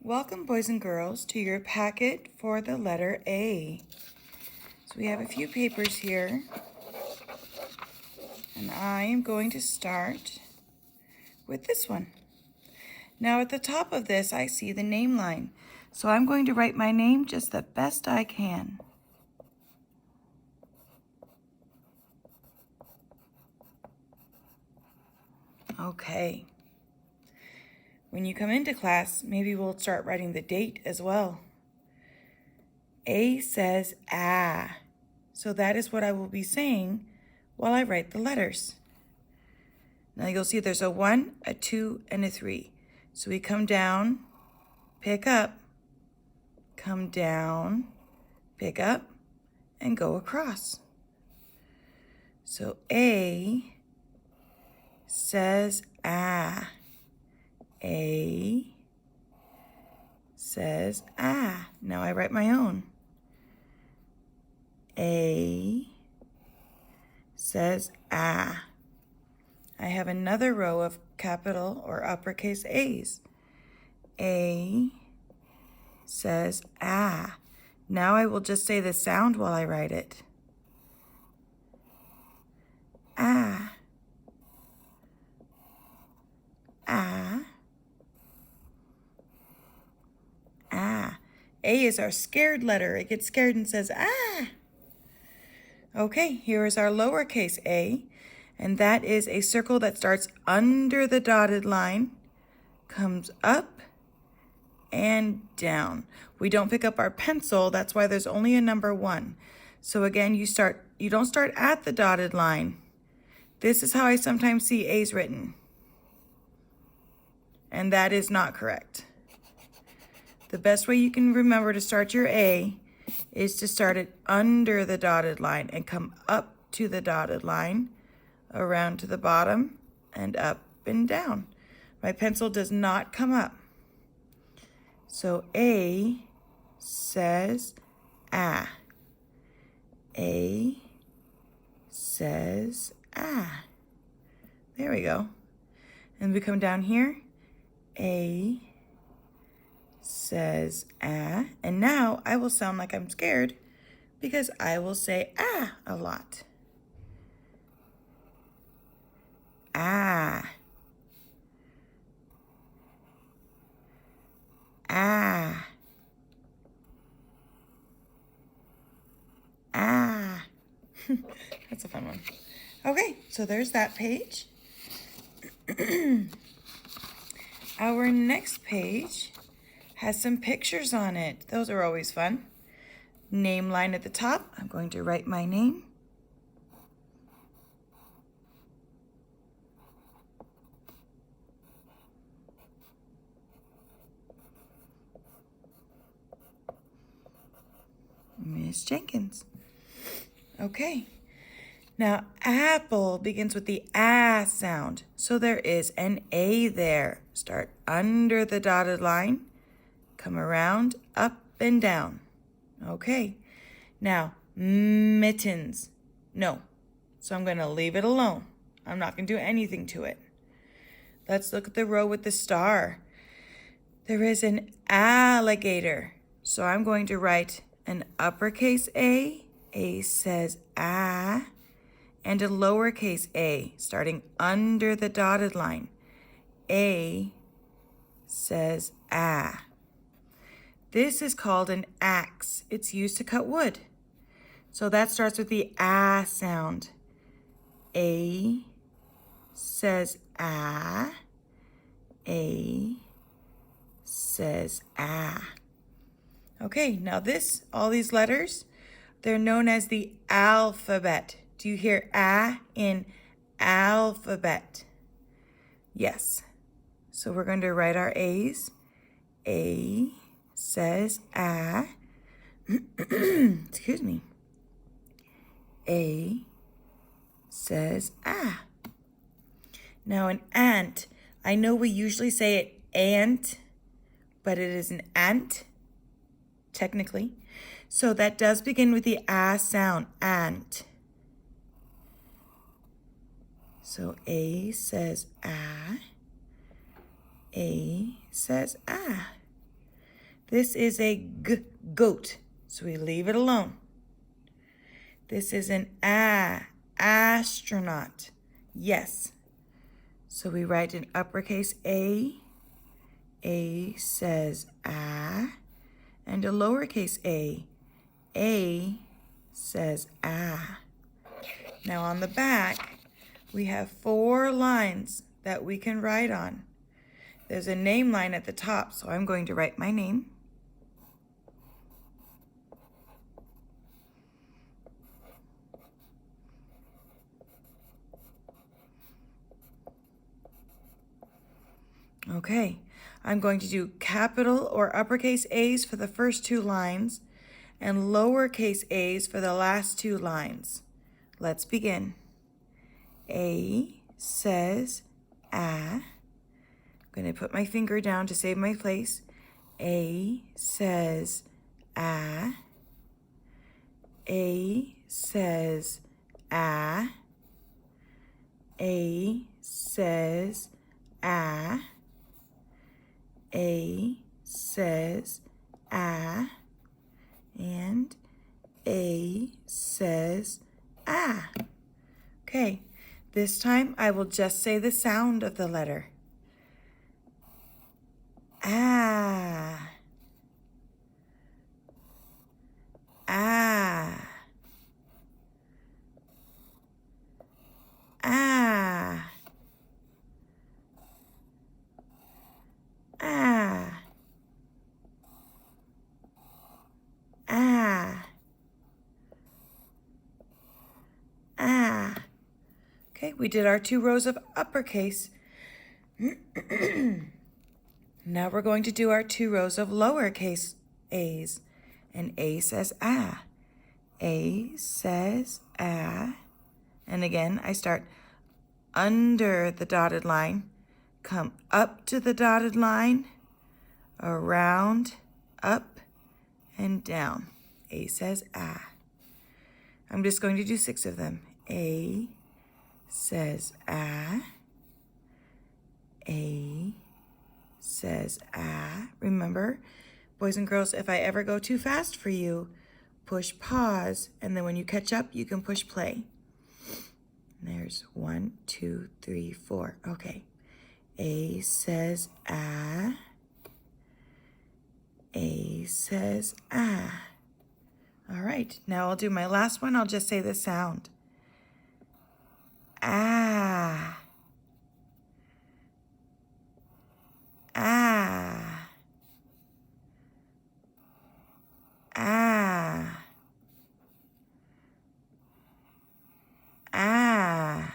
Welcome, boys and girls, to your packet for the letter A. So we have a few papers here, and I am going to start with this one. Now at the top of this, I see the name line. So I'm going to write my name just the best I can. Okay. When you come into class, maybe we'll start writing the date as well. A says ah. So that is what I will be saying while I write the letters. Now you'll see there's a 1, a 2, and a 3. So we come down, pick up, come down, pick up, and go across. So A says ah. A says ah. Now I write my own. A says ah. I have another row of capital or uppercase A's. A says ah. Now I will just say the sound while I write it. Ah. Ah. Ah. A is our scared letter. It gets scared and says ah. Okay, here is our lowercase a, and that is a circle that starts under the dotted line, comes up and down. We don't pick up our pencil, that's why there's only a number 1. So again, you don't start at the dotted line. This is how I sometimes see A's written. And that is not correct. The best way you can remember to start your A is to start it under the dotted line and come up to the dotted line, around to the bottom, and up and down. My pencil does not come up. So A says ah. A says ah. There we go. And we come down here. A says ah, and now I will sound like I'm scared because I will say ah a lot. Ah. Ah. Ah. That's a fun one. Okay, so there's that page. Our next page has some pictures on it. Those are always fun. Name line at the top. I'm going to write my name. Miss Jenkins. Okay. Now, apple begins with the ah sound. So there is an A there. Start under the dotted line. Come around, up and down. Okay. Now, mittens. No. So I'm going to leave it alone. I'm not going to do anything to it. Let's look at the row with the star. There is an alligator. So I'm going to write an uppercase A. A says ah. And a lowercase a, starting under the dotted line. A says ah. This is called an axe. It's used to cut wood. So that starts with the ah sound. A says ah. A says ah. Okay, now all these letters, they're known as the alphabet. Do you hear ah in alphabet? Yes. So we're going to write our A's. A says ah. Excuse me. A says ah. Now an ant, I know we usually say it ant, but it is an ant, technically. So that does begin with the ah sound, ant. So A says ah. A says ah. This is a goat, so we leave it alone. This is an astronaut. Yes. So we write in uppercase A. A says and a lowercase a. A says Now on the back, we have 4 lines that we can write on. There's a name line at the top, so I'm going to write my name. Okay, I'm going to do capital or uppercase A's for the first 2 lines and lowercase a's for the last 2 lines. Let's begin. A says I'm going to put my finger down to save my place. A says A says A says A says and A says Okay, this time I will just say the sound of the letter. Ah. Ah. Ah. Ah. Ah. Ah. Okay, we did our 2 rows of uppercase. Now we're going to do our 2 rows of lowercase a's. And A says A. A says A. And again, I start under the dotted line, come up to the dotted line, around, up, and down. A says A. I'm just going to do 6 of them. A says A. A says A. Remember, boys and girls, if I ever go too fast for you, push pause, and then when you catch up, you can push play. There's 1, 2, 3, 4. Okay. A says A. A says A. All right, now I'll do my last one. I'll just say the sound. Ah. Ah. Ah. Ah.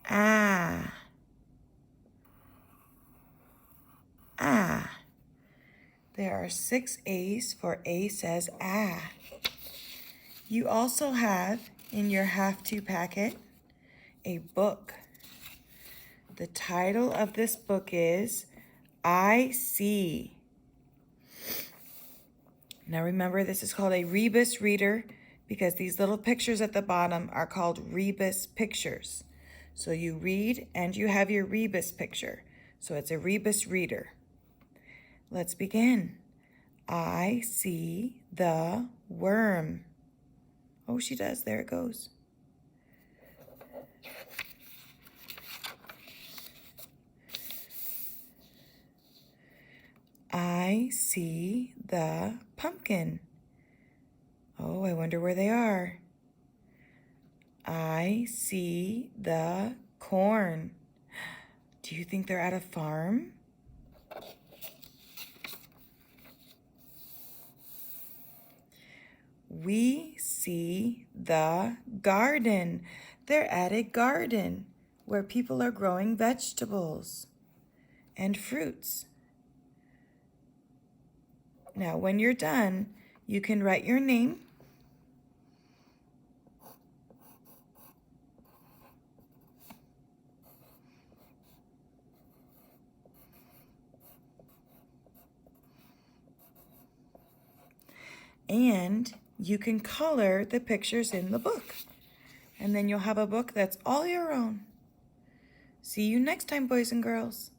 Ah. Ah. There are 6 A's for A says Ah. You also have in your have-to packet a book. The title of this book is I See. Now remember, this is called a rebus reader because these little pictures at the bottom are called rebus pictures. So you read and you have your rebus picture. So it's a rebus reader. Let's begin. I see the worm. Oh, she does. There it goes. I see the pumpkin. Oh, I wonder where they are. I see the corn. Do you think they're at a farm? We see the garden. They're at a garden where people are growing vegetables and fruits. Now, when you're done, you can write your name. And you can color the pictures in the book. And then you'll have a book that's all your own. See you next time, boys and girls.